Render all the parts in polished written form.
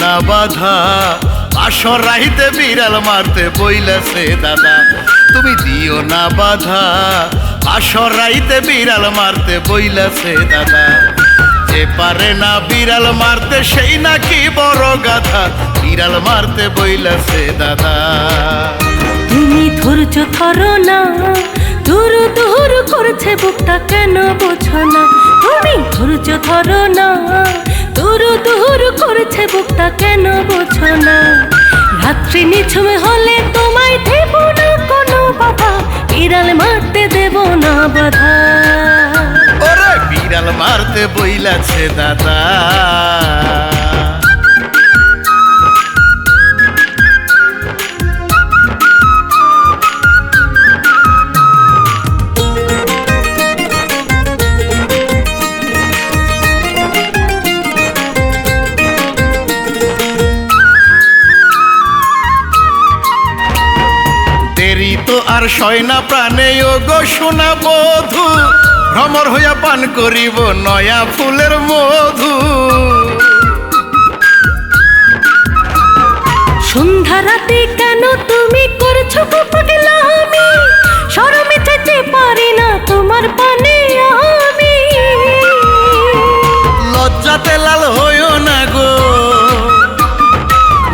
না বাধা, বাসর রাইতে বিড়াল মারতে বইলাছে দাদা। তুমি দিও না বাধা, বাসর রাইতে বিড়াল মারতে বইলাছে দাদা। যে পারে না বিড়াল মারতে সেই নাকি বড় গাধা, বিড়াল মারতে বইলাছে দাদা। তুমি ধৈর্য ধরো না, দূর দূর করছে বুকটা কেন বোঝো না। তুমি ধৈর্য ধরো না, দূর দূর করছে বুকটা কেন বোঝো না। রাত্রি নিঝুম হলে তোমায় দেব না কোনো বাধা, বিড়াল মারতে দেব না বাধা। ওরে বিড়াল মারতে বইলাছে দাদা। দেরি তো আর সয় না প্রাণে ও গো সোনা বধূ, ভ্রমর হইয়া পান করিব নয়া ফুলের মধু। সন্ধ্যা রাতে কেন তুমি করছো পাগলামি, শরমে যেতে পারি না তোমার পানে আমি। লজ্জাতে লাল হইও না গো,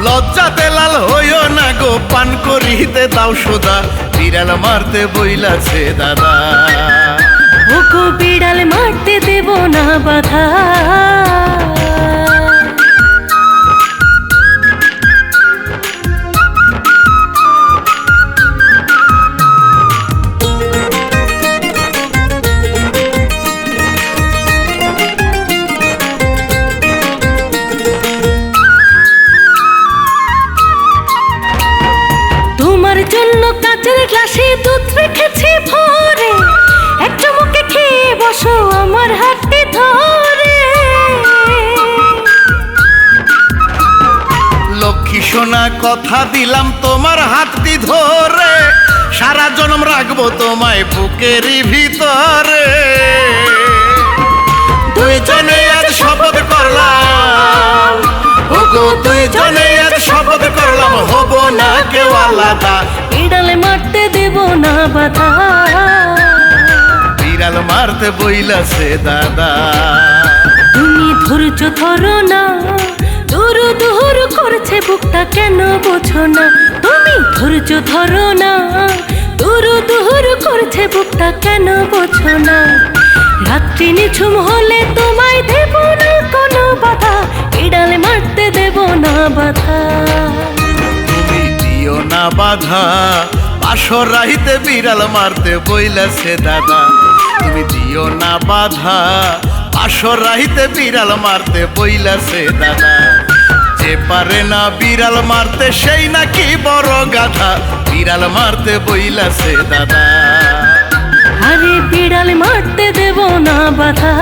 লজ্জাতে লাল হইও না গো, পান করিতে দাও সুদা, বিড়াল মারতে বইলাছে দাদা। ওগো বিড়াল মারতে দেব না বাধা। তোমার জন্য কাচের গ্লাসে দুধ রেখেছি ভরে, এক চুমুকে খেয়ে বসো আমার হাতে ধরে। লক্ষ্মী সোনা কথা দিলাম তোমার হাতটি ধরে, সারা জন্ম রাখবো তোমায় বুকেরই ভিতরে। দুইজনে আজ শপথ করলাম, ওগো দুইজনে আজ শপথ করলাম, হব না কেউ আলাদা, বিড়াল মারতে দেব না বাধা। বিড়াল মারতে বইলাছে দাদা। তুমি ধৈর্য ধরো না, দূর দূর করছে বুকটা কেন বোঝো না। তুমি ধৈর্য ধরো না, দূর দূর করছে বুকটা কেন বোঝো না। রাত্রি নিঝুম হলে তোমায় দেব না কোনো বাধা, বিড়াল মারতে দেব না বাধা। তুমি দিও না বাধা, বাসর রাইতে বিড়াল মারতে বইলাছে দাদা। তুমি দিও না বাধা, বাসর রাইতে বিড়াল মারতে বইলাছে দাদা। যে পারে না বিড়াল মারতে সেই নাকি বড় গাধা, বিড়াল মারতে বইলাছে দাদা। আরে বিড়াল মারতে দেব না বাধা।